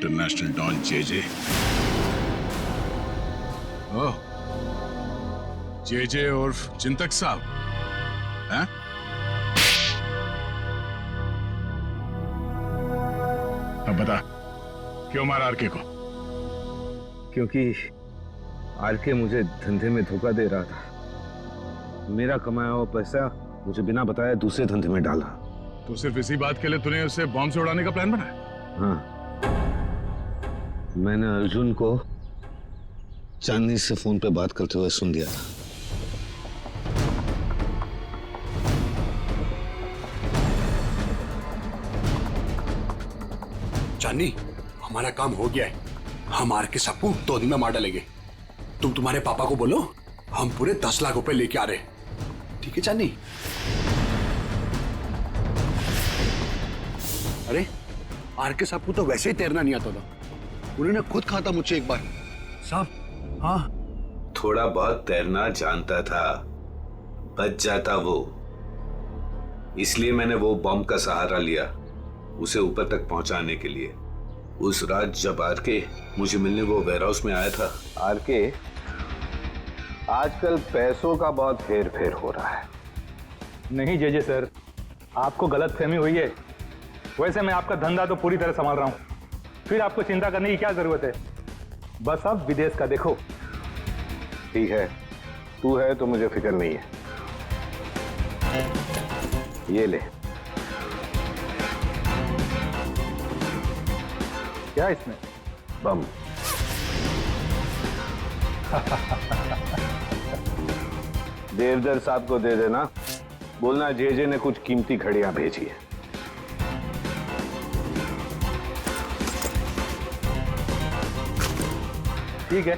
International don JJ. Oh, JJ उर्फ चिंतक साहब हैं? अब बता, क्यों मारा आरके को? क्योंकि आरके मुझे धंधे में धोखा दे रहा था। मेरा कमाया हुआ पैसा मुझे बिना बताए दूसरे धंधे में डाला। तो सिर्फ इसी बात के लिए तूने उसे बॉम्ब से उड़ाने का प्लान बनाया? हाँ, मैंने अर्जुन को चांदनी से फोन पे बात करते हुए सुन लिया था। चांदनी, हमारा काम हो गया है। हम आरके सबको 2 दिन में मार डालेंगे। तुम तुम्हारे पापा को बोलो हम पूरे 10 लाख रुपए लेके आ रहे हैं। ठीक है चांदनी? अरे आरके साहब को तो वैसे ही तैरना नहीं आता था, उन्होंने खुद कहा था मुझसे एक बार। साहब, हाँ, थोड़ा बहुत तैरना जानता था, बच जाता वो। इसलिए मैंने वो बॉम्ब का सहारा लिया उसे ऊपर तक पहुंचाने के लिए। उस रात जब आरके मुझे मिलने वो वेयरहाउस में आया था। आरके, आजकल पैसों का बहुत हेर फेर हो रहा है। नहीं जेजे सर, आपको गलतफहमी हुई है। वैसे मैं आपका धंधा तो पूरी तरह संभाल रहा हूं, फिर आपको चिंता करने की क्या जरूरत है? बस आप विदेश का देखो। ठीक है, तू है तो मुझे फिक्र नहीं है। ये ले। क्या इसमें? बम। देवदर साहब को दे देना, बोलना जेजे ने कुछ कीमती घड़ियां भेजी है। ठीक है,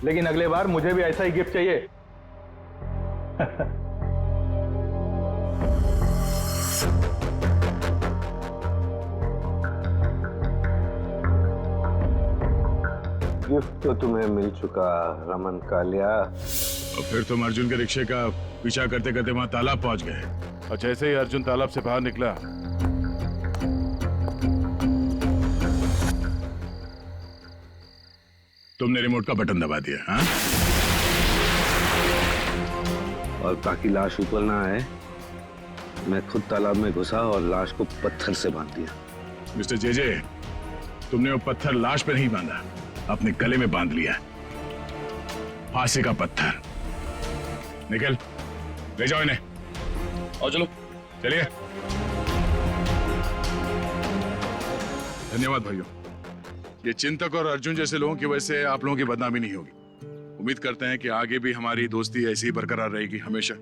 लेकिन अगले बार मुझे भी ऐसा ही गिफ्ट चाहिए। गिफ्ट तो तुम्हें मिल चुका रमन कालिया। और फिर तुम अर्जुन के रिक्शे का पीछा करते करते वहां तालाब पहुंच गए, और जैसे ही अर्जुन तालाब से बाहर निकला तुमने रिमोट का बटन दबा दिया। हाँ? और ताकि लाश ऊपर ना आए, मैं खुद तालाब में घुसा और लाश को पत्थर से बांध दिया। मिस्टर जेजे, तुमने वो पत्थर लाश पे नहीं बांधा, अपने गले में बांध लिया। फांसी का पत्थर। निकल, ले जाओ इन्हें। और चलो, चलिए। धन्यवाद भाइयों। ये चिंतक और अर्जुन जैसे लोगों की वजह से आप लोगों की बदनामी नहीं होगी। उम्मीद करते हैं कि आगे भी हमारी दोस्ती ऐसी ही बरकरार रहेगी हमेशा।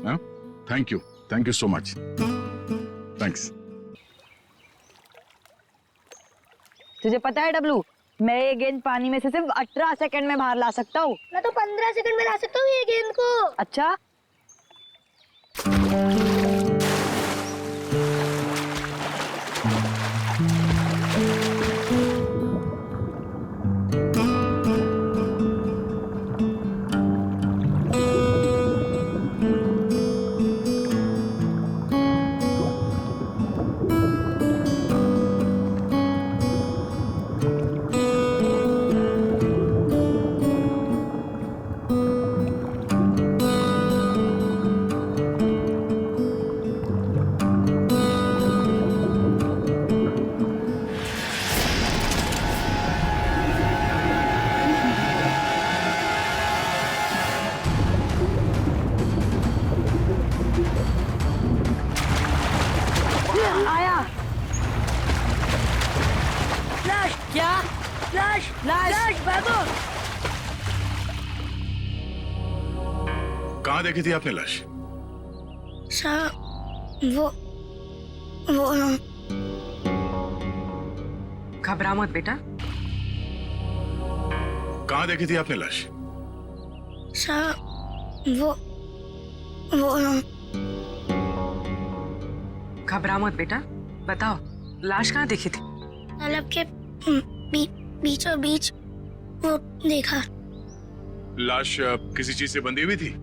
हाँ? Thank you so much. Thanks. तुझे पता है डब्लू, मैं ये गेंद पानी में से सिर्फ 18 सेकंड में बाहर ला सकता हूँ। मैं तो 15 सेकंड में ला सकता हूँ ये गेंद को। अच्छा, आया। फ्लैश क्या? फ्लैश लाश। फ्लैश भागो। कहाँ देखी थी आपने लाश? साहब वो घबरा मत बेटा। कहाँ देखी थी आपने लाश? साहब वो घबरा मत बेटा, बताओ लाश कहाँ देखी थी? तालाब के बीचों बीच वो देखा। लाश किसी चीज से बंधी हुई थी?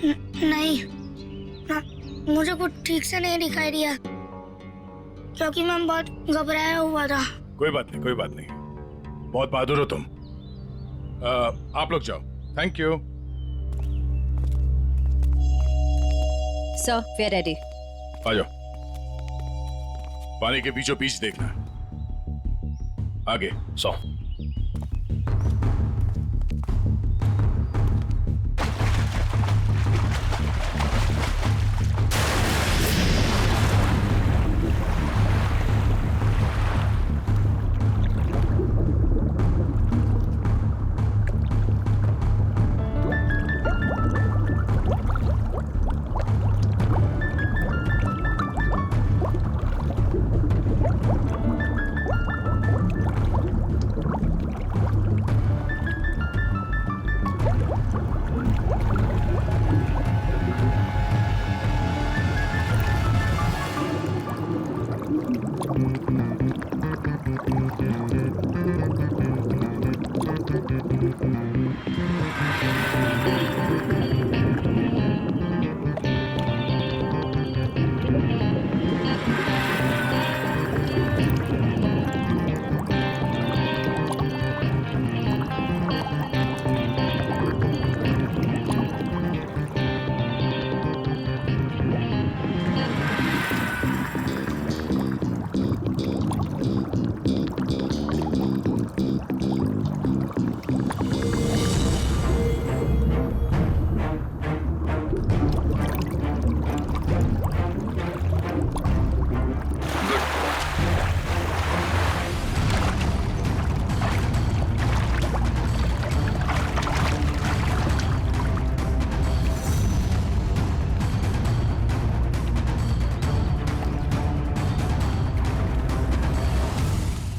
नहीं ना, मुझे कुछ ठीक से नहीं दिखाई दिया क्योंकि मैं बहुत घबराया हुआ था। कोई बात नहीं, कोई बात नहीं। बहुत बहादुर हो तुम। आप लोग जाओ। Thank you. Sir we are ready. आ जाओ। पानी के बीचों बीच देखना। आगे 100।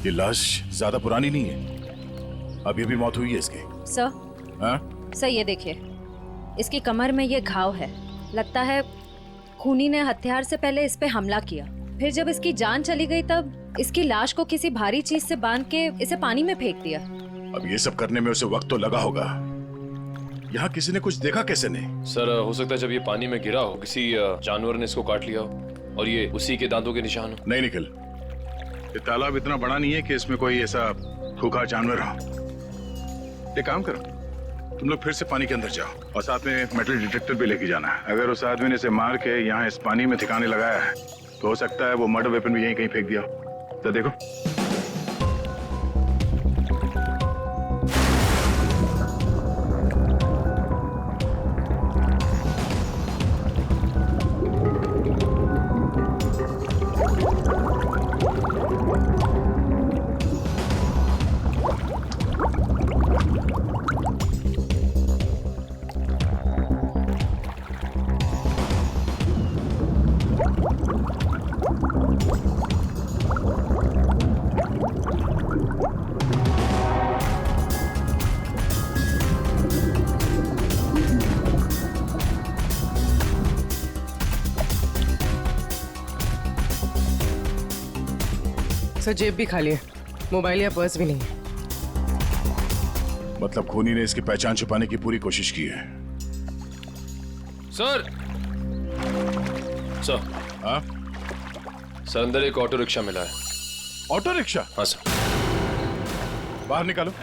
ये लाश ज्यादा पुरानी नहीं है, अभी अभी मौत हुई है इसकी। सर, हाँ? सर ये देखिए, इसकी कमर में ये घाव है। लगता है खूनी ने हथियार से पहले इस पे हमला किया, फिर जब इसकी जान चली गई तब इसकी लाश को किसी भारी चीज से बांध के इसे पानी में फेंक दिया। अब ये सब करने में उसे वक्त तो लगा होगा। यहाँ किसी ने कुछ देखा कैसे नहीं? सर हो सकता है जब ये पानी में गिरा हो किसी जानवर ने इसको काट लिया हो और ये उसी के दांतों के निशान हो। नहीं निखिल, ये तालाब इतना बड़ा नहीं है कि इसमें कोई ऐसा खूंखार जानवर हो। एक काम करो, तुम लोग फिर से पानी के अंदर जाओ और साथ में मेटल डिटेक्टर भी लेके जाना। अगर उस आदमी ने इसे मार के यहाँ इस पानी में ठिकाने लगाया है तो हो सकता है वो मर्डर वेपन भी यहीं कहीं फेंक दिया हो। तो देखो। सर जेब भी खाली है, मोबाइल या पर्स भी नहीं है। मतलब खूनी ने इसकी पहचान छुपाने की पूरी कोशिश की है। सर सर हाँ? सर अंदर एक ऑटो रिक्शा मिला है। Auto rickshaw? हाँ सर। बाहर निकालो।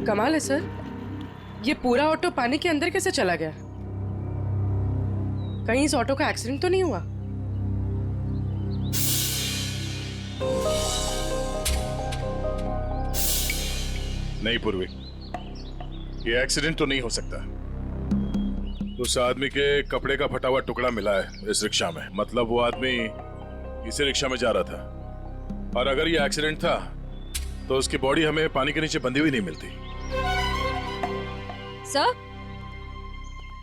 कमाल है सर, ये पूरा ऑटो पानी के अंदर कैसे चला गया? कहीं इस ऑटो का एक्सीडेंट तो नहीं हुआ? नहीं पूर्वी, ये एक्सीडेंट तो नहीं हो सकता। उस आदमी के कपड़े का फटा हुआ टुकड़ा मिला है इस रिक्शा में। मतलब वो आदमी इसी रिक्शा में जा रहा था। और अगर ये एक्सीडेंट था तो उसकी बॉडी हमें पानी के नीचे बंधी हुई नहीं मिलती। सर,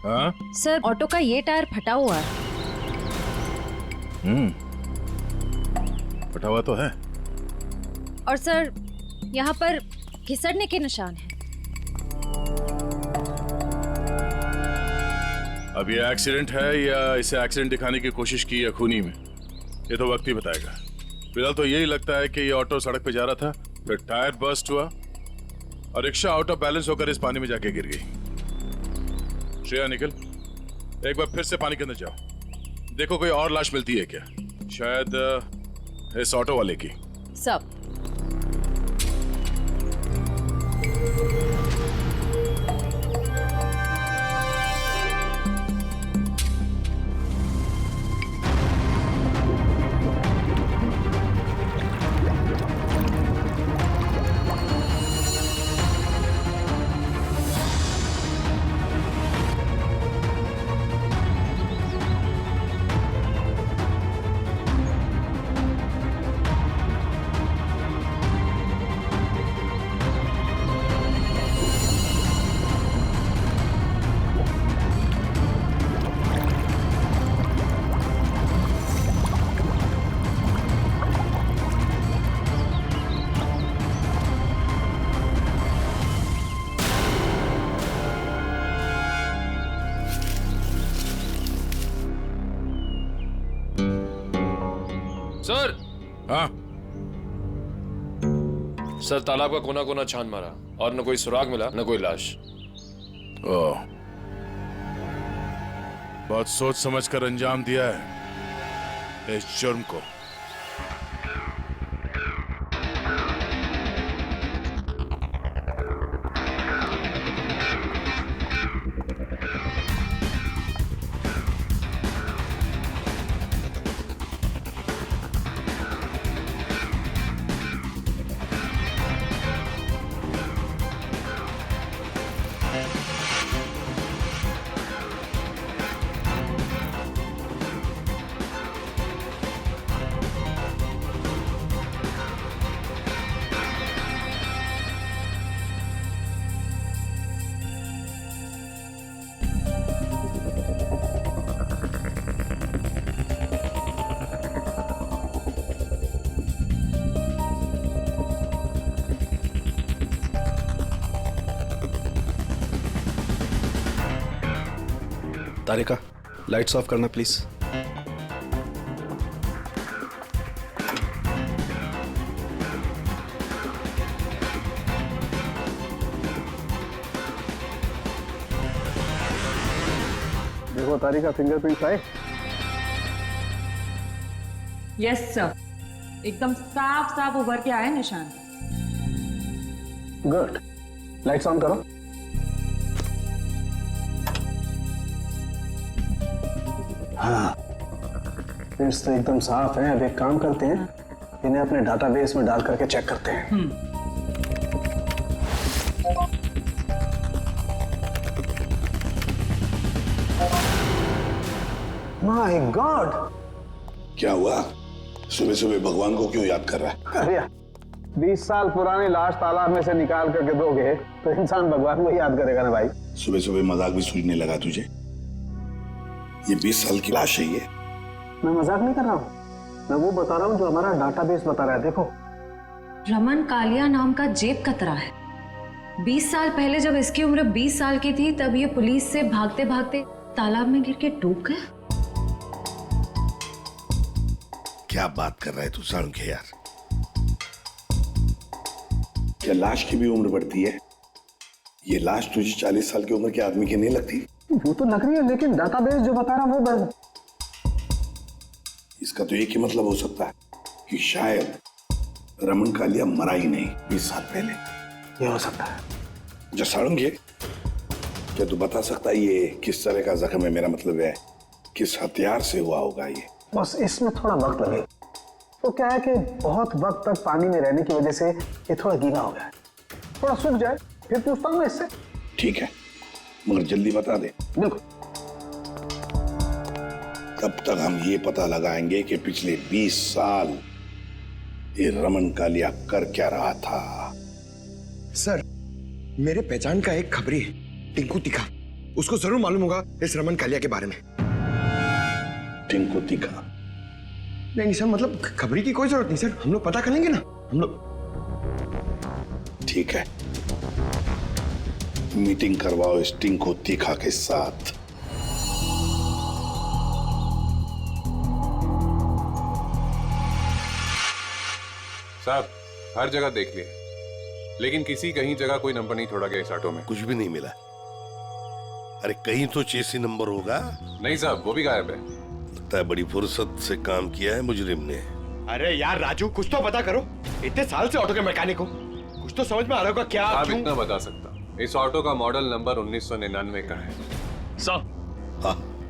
हाँ? सर ऑटो का ये टायर फटा हुआ है। फटा हुआ तो है। और सर यहाँ पर घिसड़ने के निशान हैं। अब ये एक्सीडेंट है या इसे एक्सीडेंट दिखाने की कोशिश की है खूनी में, ये तो वक्त ही बताएगा। फिलहाल तो यही लगता है कि ये ऑटो सड़क पे जा रहा था, फिर टायर बर्स्ट हुआ और रिक्शा आउट ऑफ बैलेंस होकर इस पानी में जाके गिर गई। श्रेया निकल, एक बार फिर से पानी के अंदर जाओ, देखो कोई और लाश मिलती है क्या, शायद इस ऑटो वाले की। सब सर। हाँ? सर तालाब का कोना कोना छान मारा और न कोई सुराग मिला न कोई लाश। ओह, बहुत सोच समझ कर अंजाम दिया है इस जुर्म को। तारिका, लाइट्स ऑफ करना प्लीज। देखो तारिका, फिंगरप्रिंट्स आए। यस सर, एकदम साफ साफ उभर के आए निशान। गुड, लाइट्स ऑन करो। हाँ, प्रिंट्स तो एकदम साफ हैं। अब एक काम करते हैं, इन्हें अपने डाटाबेस में डाल करके चेक करते हैं। My God! क्या हुआ? सुबह सुबह भगवान को क्यों याद कर रहा है? अरे 20 साल पुरानी लाश तालाब में से निकाल करके दोगे तो इंसान भगवान को याद करेगा ना भाई। सुबह सुबह मजाक भी सूझने लगा तुझे? ये 20 साल की लाश है ये। मैं मजाक नहीं कर रहा हूँ, मैं वो बता रहा हूँ जो हमारा डाटाबेस बता रहा है। देखो, रमन कालिया नाम का जेब कतरा है। 20 साल पहले जब इसकी उम्र 20 साल की थी तब ये पुलिस से भागते भागते तालाब में गिर के डूब गया। क्या बात कर रहा है तू साळुंखे यार? क्या लाश की भी उम्र बढ़ती है? ये लाश तुझे 40 साल की उम्र के आदमी की नहीं लगती? वो तो लग रही है, लेकिन डाटाबेस जो बता रहा वो इसका तो एक ही मतलब हो सकता है कि शायद रमन कालिया मरा ही नहीं 20 साल पहले। ये हो सकता है। जो साळुंखे, क्या तू बता सकता है ये किस तरह का जख्म है? मेरा मतलब है किस हथियार से हुआ होगा ये? बस इसमें थोड़ा वक्त लगे। तो क्या है कि बहुत वक्त तक पानी में रहने की वजह से ये थोड़ा गीला हो गया है। थोड़ा सूख जाए फिर पूछता हूँ मैं इससे। ठीक है, मगर जल्दी बता दे। बिल्कुल। तब तक हम ये पता लगाएंगे कि पिछले 20 साल ये रमन कालिया कर क्या रहा था? सर, मेरे पहचान का एक खबरी है, टिंकू तीखा। उसको जरूर मालूम होगा इस रमन कालिया के बारे में। टिंकू तीखा? नहीं सर, मतलब खबरी की कोई जरूरत नहीं सर, हम लोग पता कर लेंगे ना, हम लोग। ठीक है, मीटिंग करवाओ इस टिंकू तीखा के साथ। साहब, हर जगह देख लिए, लेकिन किसी कहीं जगह कोई नंबर नहीं छोड़ा गया इस ऑटो में। कुछ भी नहीं मिला। अरे कहीं तो चेसी नंबर होगा। नहीं साहब, वो भी गायब है। लगता है बड़ी फुर्सत से काम किया है मुजरिम ने। अरे यार राजू, कुछ तो पता करो, इतने साल से ऑटो के मैकेनिक हो, कुछ तो समझ में आ रहा होगा क्या? आप इतना बता सकता, इस ऑटो का मॉडल नंबर 1999 का है।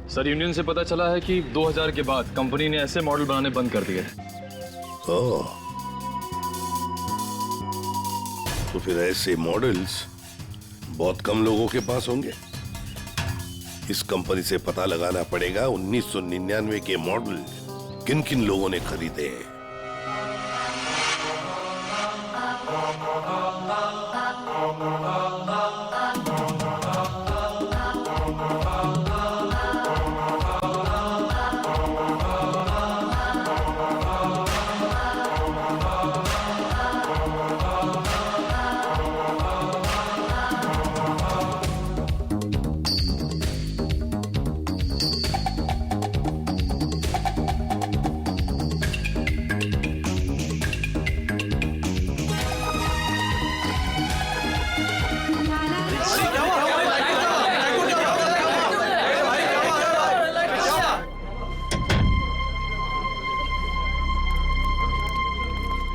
सर, यूनियन से पता चला है कि 2000 के बाद कंपनी ने ऐसे मॉडल बनाने बंद कर दिए। ओह, तो फिर ऐसे मॉडल्स बहुत कम लोगों के पास होंगे। इस कंपनी से पता लगाना पड़ेगा 1999 के मॉडल किन किन लोगों ने खरीदे हैं।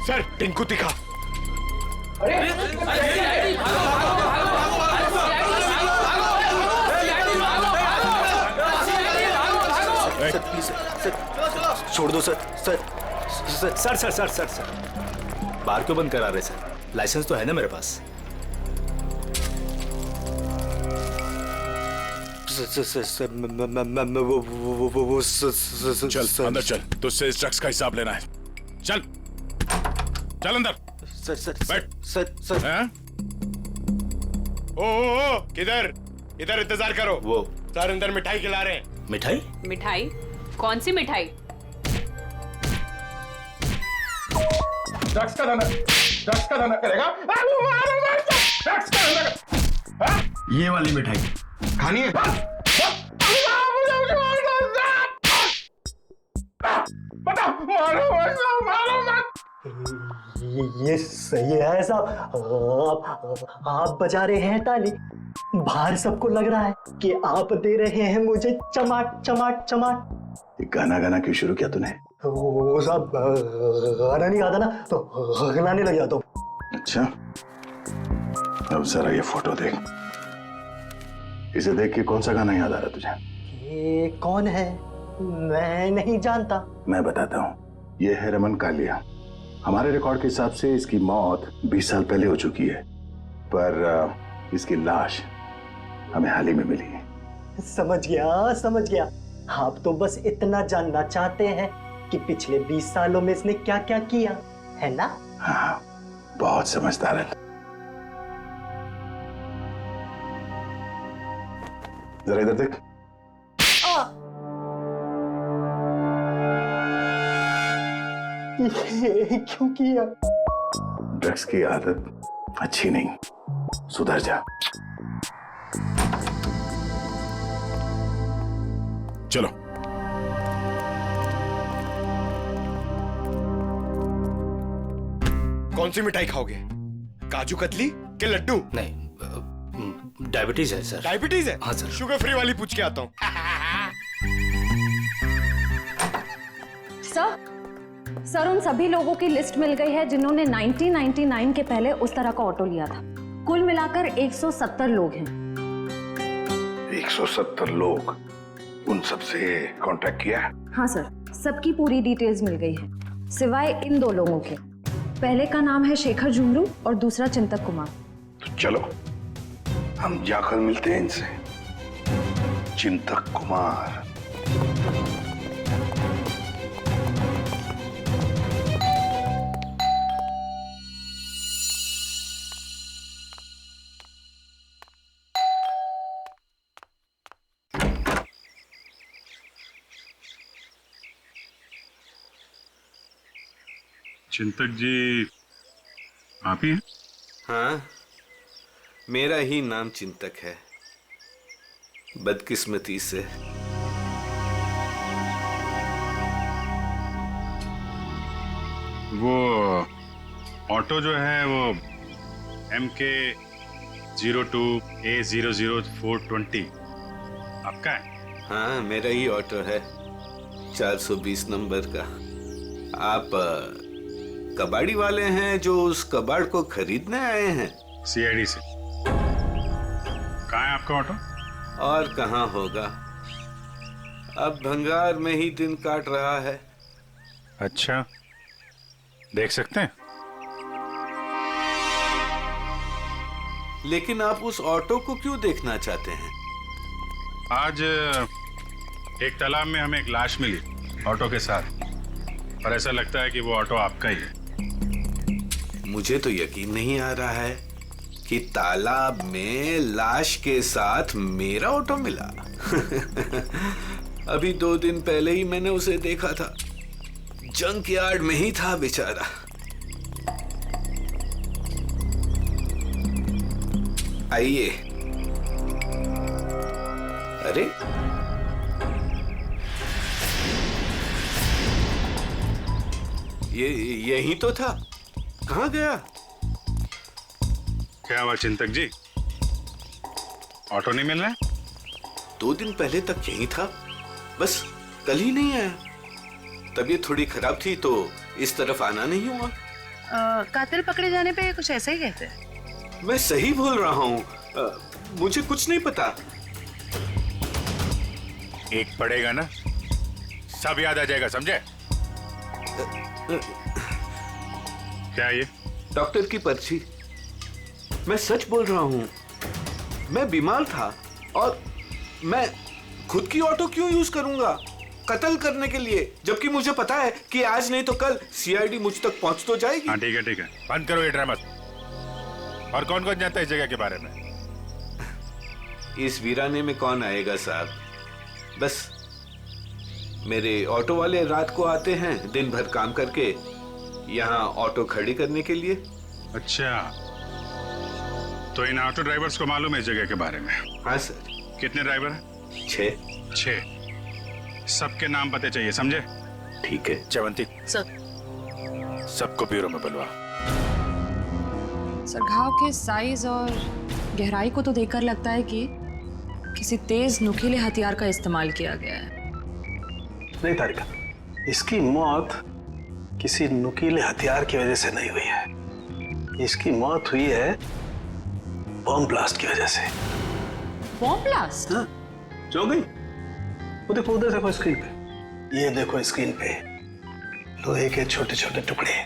सर, टिंकू तीखा। छोड़ दो sir. Sir sir sir sir sir sir sir बार क्यों बंद करा रहे सर? लाइसेंस तो है ना मेरे पास। चल अंदर चल, तुझसे इस ड्रग्स का हिसाब लेना है। चल चल अंदर। सर सर बैठ। सर सर ओ किधर? इधर इंतजार करो। वो सर अंदर मिठाई खिला रहे हैं। मिठाई? मिठाई? कौन सी मिठाई? ड्रग्स का धंधा करेगा? ड्रग्स का धंधा। ये वाली मिठाई खानी है? ये सही है साहब। आप बजा रहे हैं ताली, बाहर सबको लग रहा है कि आप दे रहे हैं मुझे चमाट चमाट चमाट। ये गाना गाना क्यों शुरू किया तूने? वो साहब गाना नहीं आता ना तो गाने लग जाता हूँ। अच्छा, अब जरा ये फोटो देख। इसे देख के कौन सा गाना याद आ रहा तुझे? ये कौन है? मैं नहीं जानता। मैं बताता हूँ, ये है रमन कालिया। हमारे रिकॉर्ड के हिसाब से इसकी मौत 20 साल पहले हो चुकी है, पर इसकी लाश हमें हाल ही में मिली है। समझ गया। आप तो बस इतना जानना चाहते हैं कि पिछले 20 सालों में इसने क्या क्या किया, है ना? हाँ, बहुत समझदार है। जरा इधर देख। ये क्यों किया? ड्रग्स की आदत अच्छी नहीं, सुधर जा। चलो। कौन सी मिठाई खाओगे? काजू कतली के लड्डू? नहीं, डायबिटीज है सर। डायबिटीज है? हाँ सर। शुगर फ्री वाली पूछ के आता हूँ। सर, उन सभी लोगों की लिस्ट मिल गई है जिन्होंने 1999 के पहले उस तरह का ऑटो लिया था। कुल मिलाकर 170 लोग हैं। 170 लोग? उन सबसे कांटेक्ट किया? हाँ सर, सबकी पूरी डिटेल्स मिल गई है, सिवाय इन 2 लोगों के। पहले का नाम है शेखर झुमरू और दूसरा चिंतक कुमार। तो चलो हम जाकर मिलते हैं इनसे। चिंतक कुमार। चिंतक जी आप ही हैं? हाँ, मेरा ही नाम चिंतक है। बदकिस्मती से। वो ऑटो जो है वो MK 02A00420 आपका है? हाँ, मेरा ही ऑटो है, 420 नंबर का। आप कबाड़ी वाले हैं जो उस कबाड़ को खरीदने आए हैं? CID से। कहाँ है आपका ऑटो? और कहाँ होगा, अब भंगार में ही दिन काट रहा है। अच्छा, देख सकते हैं? लेकिन आप उस ऑटो को क्यों देखना चाहते हैं? आज एक तालाब में हमें एक लाश मिली ऑटो के साथ, और ऐसा लगता है कि वो ऑटो आपका ही है। मुझे तो यकीन नहीं आ रहा है कि तालाब में लाश के साथ मेरा ऑटो मिला। अभी 2 दिन पहले ही मैंने उसे देखा था, जंक यार्ड में ही था बेचारा। आइए। अरे, यही तो था, कहाँ गया? क्या हुआ चिंतक जी, ऑटो नहीं मिल रहा है? 2 दिन पहले तक यही था, बस कल ही नहीं आया। तबीयत थोड़ी खराब थी तो इस तरफ आना नहीं हुआ। कातिल पकड़े जाने पे कुछ ऐसा ही कहते हैं। मैं सही बोल रहा हूँ, मुझे कुछ नहीं पता। एक पड़ेगा ना, सब याद आ जाएगा, समझे? क्या ये? डॉक्टर की पर्ची। मैं सच बोल रहा हूँ, मैं बीमार था और मैं खुद की ऑटो क्यों यूज करूंगा कत्ल करने के लिए, जबकि मुझे पता है कि आज नहीं तो कल CID मुझ तक पहुंच तो जाएगी। हाँ ठीक है, बंद करो ये ड्रामा। और कौन कौन जानता है इस जगह के बारे में? इस वीराने में कौन आएगा साहब, बस मेरे ऑटो वाले रात को आते हैं दिन भर काम करके यहाँ ऑटो खड़ी करने के लिए। अच्छा, तो इन ऑटो ड्राइवर्स को मालूम है इस जगह के बारे में? हाँ सर। कितने ड्राइवर हैं? 6। सबके नाम पते चाहिए, समझे? ठीक है। चवंती सर। सबको ब्यूरो में बुलवा। सर, घाव के साइज और गहराई को तो देखकर लगता है कि किसी तेज नुकीले हथियार का इस्तेमाल किया गया है। नहीं तारिका, इसकी मौत किसी नुकीले हथियार की वजह से नहीं हुई है। इसकी मौत हुई है बॉम्ब ब्लास्ट की वजह से। Bomb blast? हाँ, जो गई। वो देखो, उधर देखो स्क्रीन पे, ये देखो स्क्रीन पे लोहे के छोटे छोटे टुकड़े।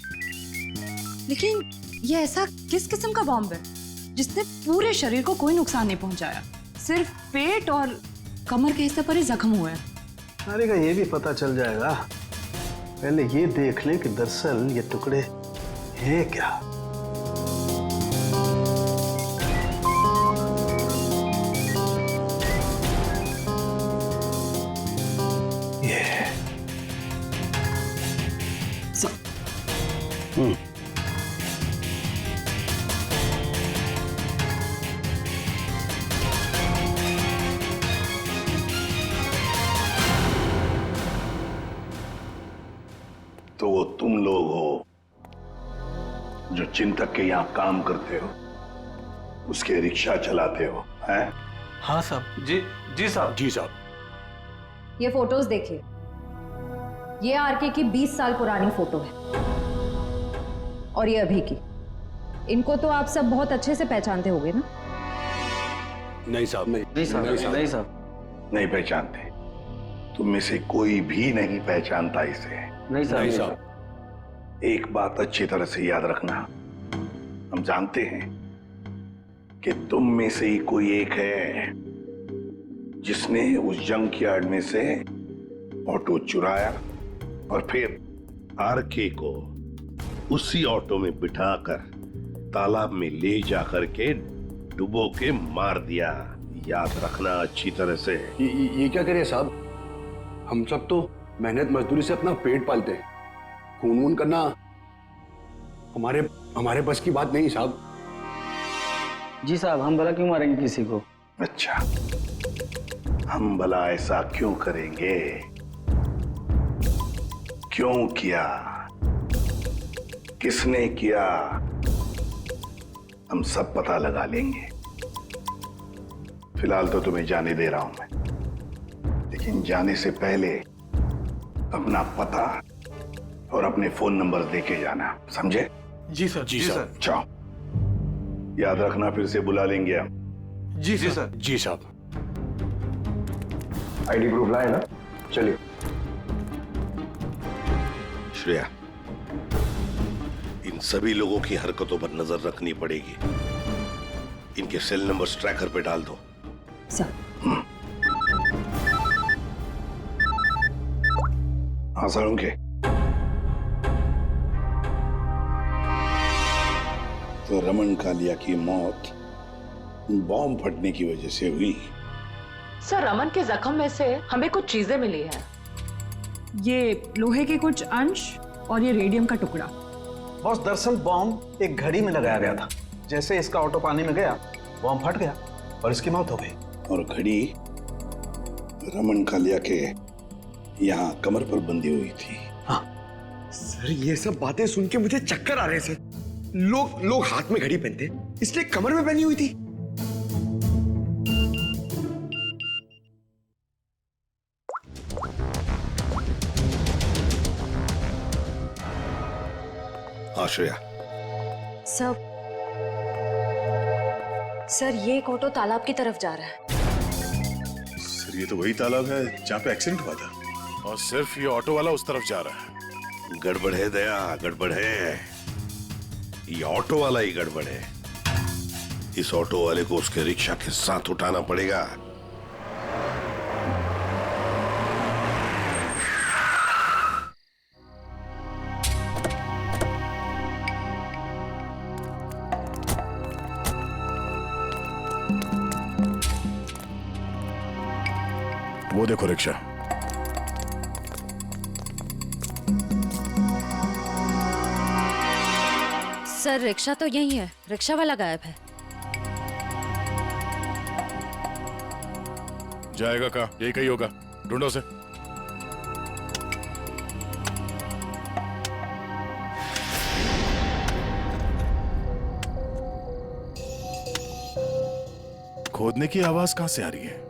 लेकिन ये ऐसा किस किस्म का बॉम्ब है जिसने पूरे शरीर को कोई नुकसान नहीं पहुंचाया, सिर्फ पेट और कमर के हिस्से पर ही जख्म हुए हैं? अरे का ये भी पता चल जाएगा, पहले ये देख ले कि दरअसल ये टुकड़े हैं क्या। ये तो वो तुम लोग हो जो चिंतक के यहाँ काम करते हो, उसके रिक्शा चलाते हो, हैं? हाँ साहब। जी साहब। ये फोटोज देखिए, ये आरके की 20 साल पुरानी फोटो है और ये अभी की। इनको तो आप सब बहुत अच्छे से पहचानते होंगे ना? नहीं साहब, नहीं साहब। नहीं पहचानते। तुम में से कोई भी नहीं पहचानता इसे। नहीं साहब। एक बात अच्छी तरह से याद रखना, हम जानते हैं कि तुम में से ही कोई एक है जिसने उस जंक यार्ड में से ऑटो चुराया और फिर आरके को उसी ऑटो में बिठाकर तालाब में ले जाकर के डुबो के मार दिया। याद रखना अच्छी तरह से। ये क्या करें साहब, हम सब तो मेहनत मजदूरी से अपना पेट पालते हैं, खून वून करना हमारे बस की बात नहीं साहब। जी साहब, हम भला क्यों मारेंगे किसी को? अच्छा, हम भला ऐसा क्यों करेंगे? क्यों किया, किसने किया, हम सब पता लगा लेंगे। फिलहाल तो तुम्हें जाने दे रहा हूं मैं, लेकिन जाने से पहले अपना पता और अपने फोन नंबर देके जाना, समझे? जी सर। जी सर। जाओ, याद रखना फिर से बुला लेंगे हम। जी सर। जी साहब। आईडी प्रूफ लाए ना? चलिए। श्रेया, इन सभी लोगों की हरकतों पर नजर रखनी पड़ेगी। इनके सेल नंबर्स ट्रैकर पे डाल दो। सर। हाँ सालुंके, तो रमन कालिया की मौत बॉम्ब फटने की वजह से हुई। सर, रमन के जख्म में से हमें कुछ चीजें मिली हैं। ये लोहे के कुछ अंश और ये रेडियम का टुकड़ा। बॉस, दरअसल बॉम्ब एक घड़ी में लगाया गया था। जैसे इसका ऑटो पानी में गया, बॉम्ब फट गया और इसकी मौत हो गई। और घड़ी रमन कालिया के यहाँ कमर पर बंधी हुई थी। हाँ सर, ये सब बातें सुन के मुझे चक्कर आ रहे हैं सर। लोग हाथ में घड़ी पहनते, इसलिए कमर में पहनी हुई थी। आश्रया, सर ये एक ऑटो तालाब की तरफ जा रहा है। सर, ये तो वही तालाब है जहाँ पे एक्सीडेंट हुआ था, और सिर्फ ये ऑटो वाला उस तरफ जा रहा है। गड़बड़ है दया, गड़बड़ है। ये ऑटो वाला ही गड़बड़ है। इस ऑटो वाले को उसके रिक्शा के साथ उठाना पड़ेगा। वो देखो रिक्शा। सर रिक्शा तो यही है, रिक्शा वाला गायब है। जाएगा कहाँ? यही कहीं होगा, ढूंढो उसे। खोदने की आवाज कहां से आ रही है?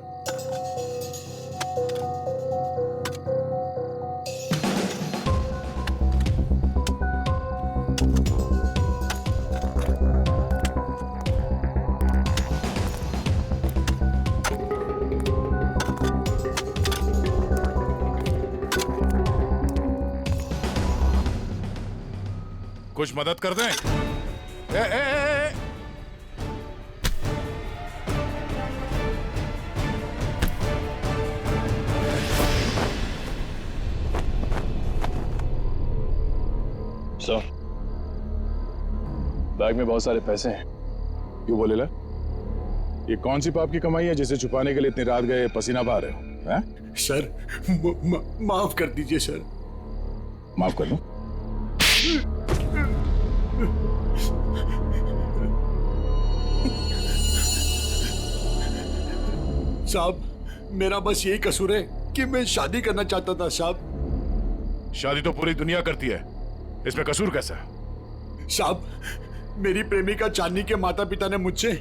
कुछ मदद कर दें? ए। सर, बैग में बहुत सारे पैसे हैं। क्यों बोले ला? ये कौन सी पाप की कमाई है जिसे छुपाने के लिए इतनी रात गए पसीना बहा रहे हो? हैं? सर, माफ कर दीजिए सर। माफ कर दूं? साहब, मेरा बस यही कसूर है कि मैं शादी करना चाहता था साहब। शादी तो पूरी दुनिया करती है, इसमें कसूर कैसा? साहब, मेरी प्रेमिका चांदनी के माता पिता ने मुझसे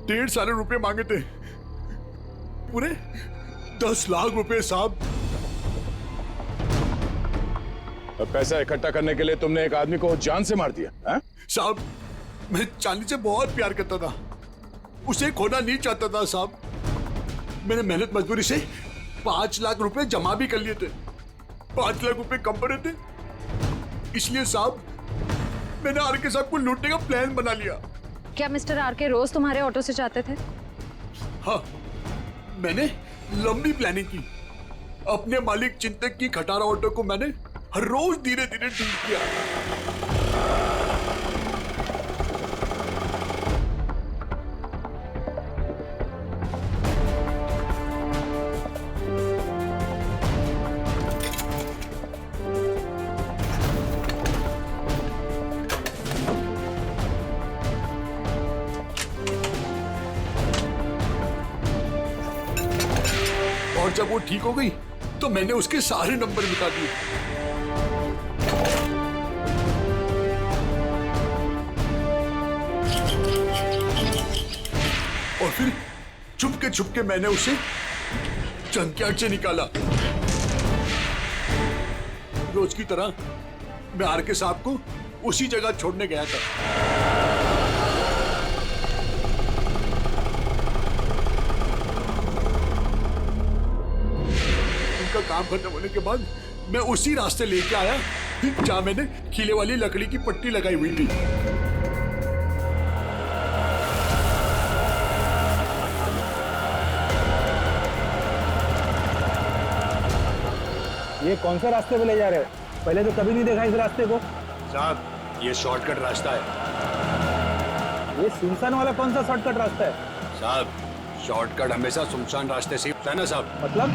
1.5 साल रुपए मांगे थे, पूरे 10 लाख रुपए साहब। अब पैसा इकट्ठा करने के लिए तुमने एक आदमी को जान से मार दिया? साहब, मैं चांदनी से बहुत प्यार करता था, उसे खोना नहीं चाहता था साहब। मैंने मेहनत मजदूरी से 5 लाख रुपए जमा भी कर लिए थे। 5 लाख रुपए कम पड़े थे, इसलिए साहब मैंने आरके साहब को लूटने का प्लान बना लिया। क्या मिस्टर आरके रोज तुम्हारे ऑटो से जाते थे? हाँ, मैंने लंबी प्लानिंग की। अपने मालिक चिंतक की खटारा ऑटो को मैंने हर रोज धीरे धीरे ठीक किया। और जब वो ठीक हो गई तो मैंने उसके सारे नंबर मिटा दिए। और फिर छुपके मैंने उसे जंकयार्ड से निकाला। रोज की तरह मैं आरके साहब को उसी जगह छोड़ने गया था। उनका काम खत्म होने के बाद मैं उसी रास्ते लेके आया जहां मैंने खीले वाली लकड़ी की पट्टी लगाई हुई थी। ये कौन से रास्ते पे ले जा रहे हो? पहले तो कभी नहीं देखा इस रास्ते को। साहब, ये शॉर्टकट रास्ता है। ये सुनसान वाला कौन सा शॉर्टकट रास्ता है? साहब, शॉर्टकट हमेशा सुनसान रास्ते से होता है ना साहब। मतलब?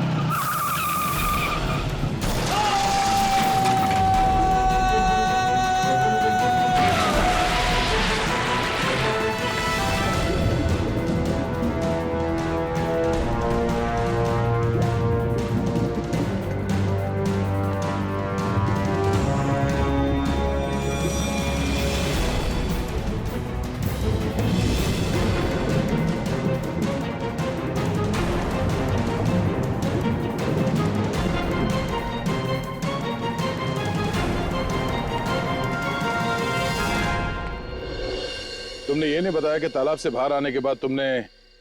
तुमने ये नहीं बताया कि तालाब से बाहर आने के बाद तुमने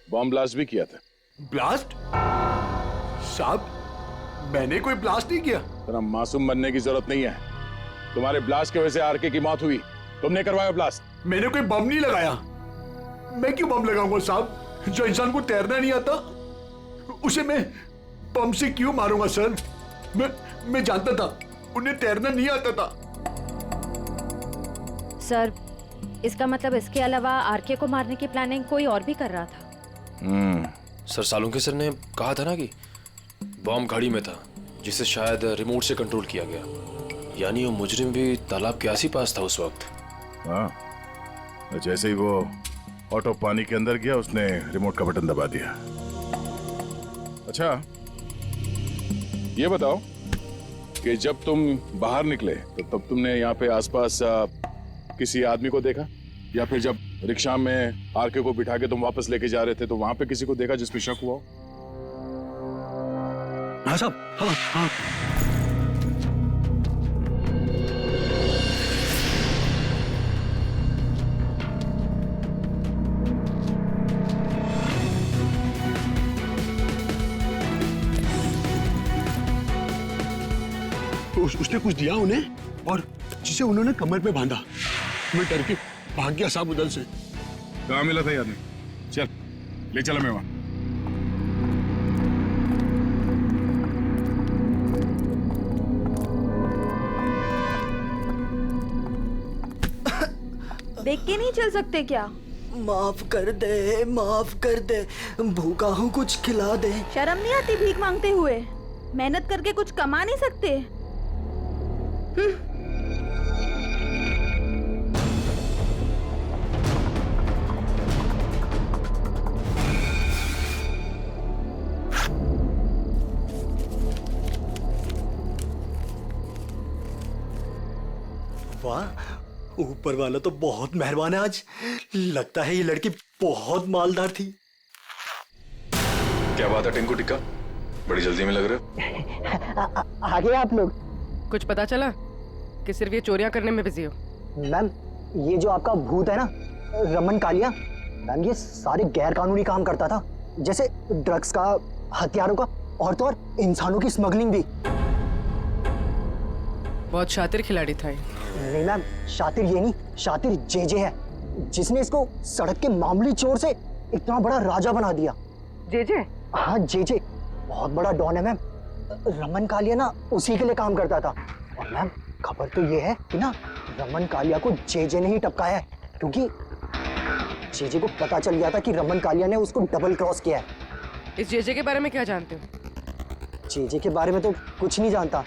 बॉम्ब ब्लास्ट भी किया था। ब्लास्ट? साहब, मैंने कोई ब्लास्ट नहीं किया। तेरा मासूम बनने की जरूरत नहीं है। तुम्हारे ब्लास्ट की वजह से आरके की मौत हुई। तुमने करवाया ब्लास्ट। मैंने कोई बम नहीं लगाया। मैं क्यों बम लगाऊंगा साहब? जो इंसान को तैरना नहीं आता उसे मैं बम से क्यों मारूंगा सर? मैं जानता था उन्हें तैरना नहीं आता था। सर, इसका मतलब इसके अलावा आरके को मारने की प्लानिंग कोई और भी कर रहा था। सर, सालुंके सर ने कहा था ना कि बॉम्ब घड़ी में था जिसे शायद रिमोट से कंट्रोल किया गया। यानी वो मुजरिम भी तालाब के आस ही पास था उस वक्त। हाँ, जैसे ही वो ऑटो पानी के अंदर गया उसने रिमोट का बटन दबा दिया। अच्छा, ये बताओ कि जब तुम बाहर निकले तो तब तुमने यहाँ पे आसपास किसी आदमी को देखा, या फिर जब रिक्शा में आरके को बिठा के तुम वापस लेके जा रहे थे तो वहां पे किसी को देखा जिस पे शक हुआ हो? हाँ साहब, हाँ। उसने कुछ दिया उन्हें और जिसे उन्होंने कमर पे बांधा। मैं डर के भाग गया साहब उधर से। कहाँ मिला था याद नहीं? चल ले चला मैं वहां। देख के नहीं चल सकते क्या? माफ कर दे, भूखा हूँ, कुछ खिला दे। शर्म नहीं आती भीख मांगते हुए? मेहनत करके कुछ कमा नहीं सकते? वाह, ऊपर वाला तो बहुत मेहरबान है आज। लगता है ये लड़की बहुत मालदार थी। क्या बात है टिंकू टिक्का, बड़ी जल्दी में लग रहे हो। आगे आप लोग। कुछ पता चला कि सिर्फ ये चोरियां करने में बिजी हो? मैम, ये जो आपका भूत है ना, रमन कालिया, मैम ये सारे गैर कानूनी काम करता था, जैसे ड्रग्स का, हथियारों का, और तो और इंसानों की स्मगलिंग भी। बहुत शातिर खिलाड़ी था ये। नहीं मैम, शातिर ये नहीं, शातिर जेजे है, जिसने इसको सड़क के मामूली चोर से इतना बड़ा राजा बना दिया। जेजे? हाँ जेजे, बहुत बड़ा डॉन है मैम। रमन कालिया ना उसी के लिए काम करता था। और मैम खबर तो ये है कि ना रमन कालिया को जेजे ने ही टपकाया है, क्योंकि जेजे को पता चल गया था कि रमन कालिया ने उसको डबल क्रॉस किया है। इस जेजे के बारे में क्या जानते हो? जेजे के बारे में तो कुछ नहीं जानता।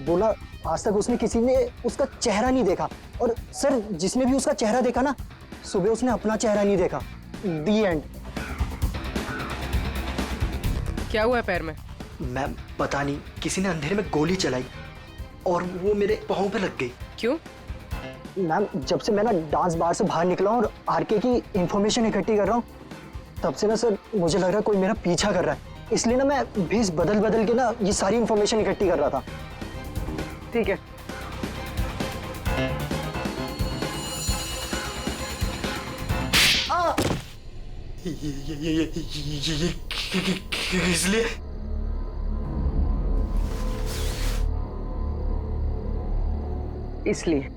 बोला आज तक उसने किसी ने उसका चेहरा नहीं देखा, और सर जिसने भी उसका चेहरा देखा ना, सुबह उसने अपना चेहरा नहीं देखा। दी एंड। क्या हुआ पैर में? मैम पता नहीं किसी ने अंधेरे में गोली चलाई और वो मेरे पाँव पे लग गई। क्यों? मैम जब से मैं ना डांस बार से बाहर निकला हूँ और आरके की इंफॉर्मेशन इकट्ठी कर रहा हूँ, तब से ना सर मुझे लग रहा है कोई मेरा पीछा कर रहा है। इसलिए ना मैं भेस बदल बदल के ना ये सारी इंफॉर्मेशन इकट्ठी कर रहा था। ठीक है। इसलिए इसलिए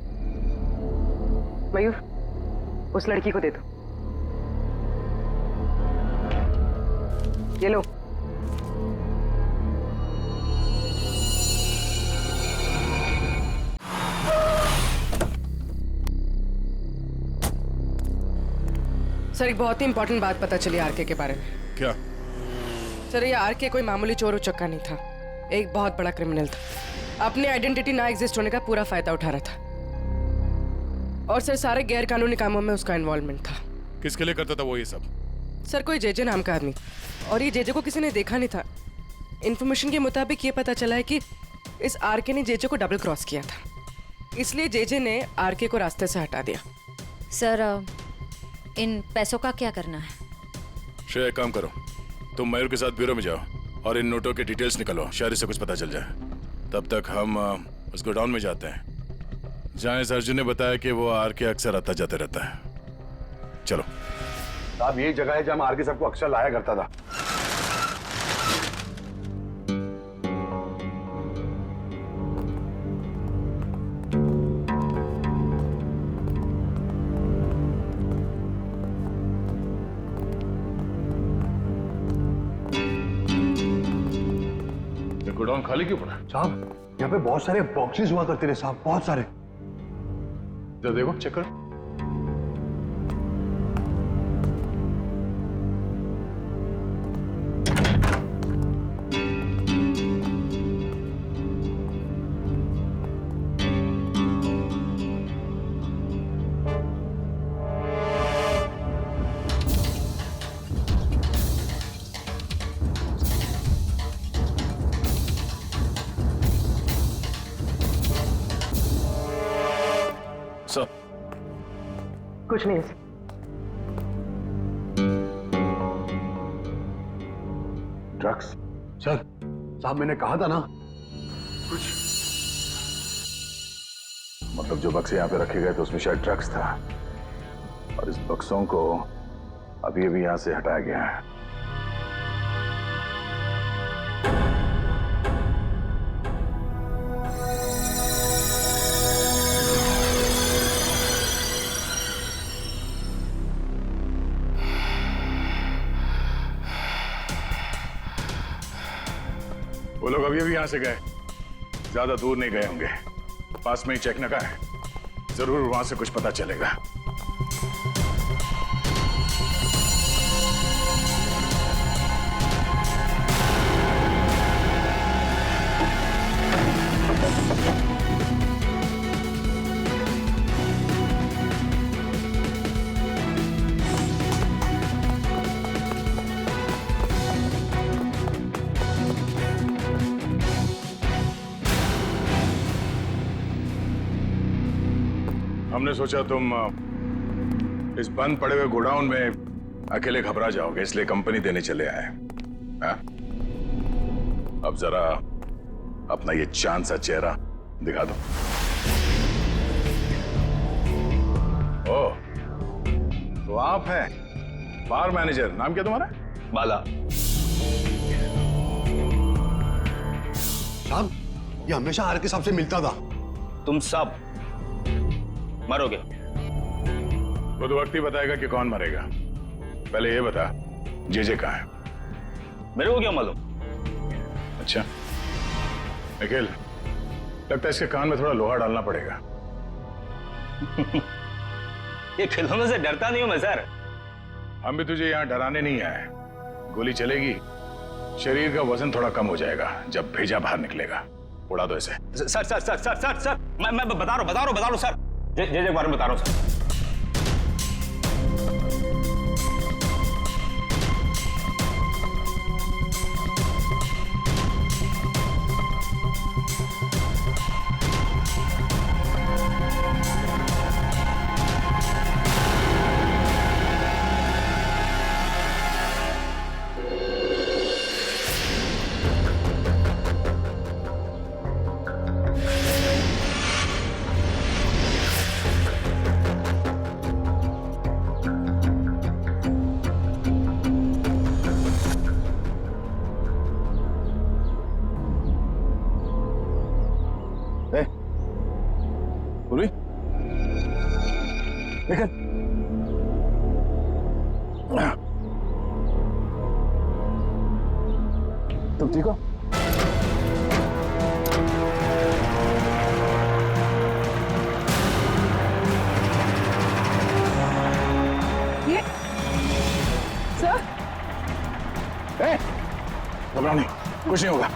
मयूर, उस लड़की को दे दो। ये लो। सर एक बहुत ही इंपॉर्टेंट बात पता चली आरके के बारे में। क्या? सर ये आरके कोई मामूली चोर उचक्का नहीं था, एक बहुत बड़ा क्रिमिनल था। अपनी आइडेंटिटी ना एग्जिस्ट होने का पूरा फायदा उठा रहा था और सर सारे गैर कानूनी कामों में उसका इन्वॉल्वमेंट था। किसके लिए करता था वो ये सब? सर कोई जेजे नाम का आदमी और ये जेजे को किसी ने देखा नहीं था। इन्फॉर्मेशन के मुताबिक ये पता चला है कि इस आरके ने जेजे को डबल क्रॉस किया था, इसलिए जेजे ने आरके को रास्ते से हटा दिया। सर इन पैसों का क्या करना है? श्रेया एक काम करो, तुम मयूर के साथ ब्यूरो में जाओ और इन नोटों के डिटेल्स निकलो, शायद इससे कुछ पता चल जाए। तब तक हम उस गोडाउन में जाते हैं जहाँ इस अर्जुन ने बताया कि वो आरके अक्सर आता जाता रहता है। चलो। साहब यही जगह है जहाँ आरके सबको अक्सर लाया करता था। गोडाउन खाली क्यों पड़ा? साहब यहाँ पे बहुत सारे बॉक्सेस हुआ करते थे साहब, बहुत सारे। जरा देखो, चेक करो। सर कुछ नहीं। ड्रग्स? सर साहब मैंने कहा था ना कुछ। मतलब जो बक्से यहाँ पे रखे गए थे उसमें शायद ड्रग्स था और इस बक्सों को अभी अभी यहाँ से हटाया गया है। वो लोग अभी अभी यहां से गए, ज्यादा दूर नहीं गए होंगे, पास में ही चेक नका है, जरूर वहां से कुछ पता चलेगा। हमने सोचा तुम इस बंद पड़े हुए गोडाउन में अकेले घबरा जाओगे, इसलिए कंपनी देने चले आए। हाँ? अब जरा अपना ये चांद सा चेहरा दिखा दो। ओह, तो आप हैं बार मैनेजर, नाम क्या तुम्हारा? बाला। साहब ये हमेशा आरके साहब से मिलता था। तुम सब मरोगे। वो तो वक्त ही बताएगा कि कौन मरेगा। पहले ये बता, जेजे कहाँ है? मेरे को क्या मालूम? अच्छा निखिल, लगता है इसके कान में थोड़ा लोहा डालना पड़ेगा। ये खिलौनों से डरता नहीं हूं मैं सर। हम भी तुझे यहाँ डराने नहीं आए। गोली चलेगी, शरीर का वजन थोड़ा कम हो जाएगा जब भेजा बाहर निकलेगा। उड़ा दो इसे। Sir sir sir sir sir sir मैं बता रहा हूँ सर। जे के बारे में बता रहा हूँ सर। निकल। तुम ठीक हो? ये सर, घबराओ नहीं, कुछ नहीं होगा।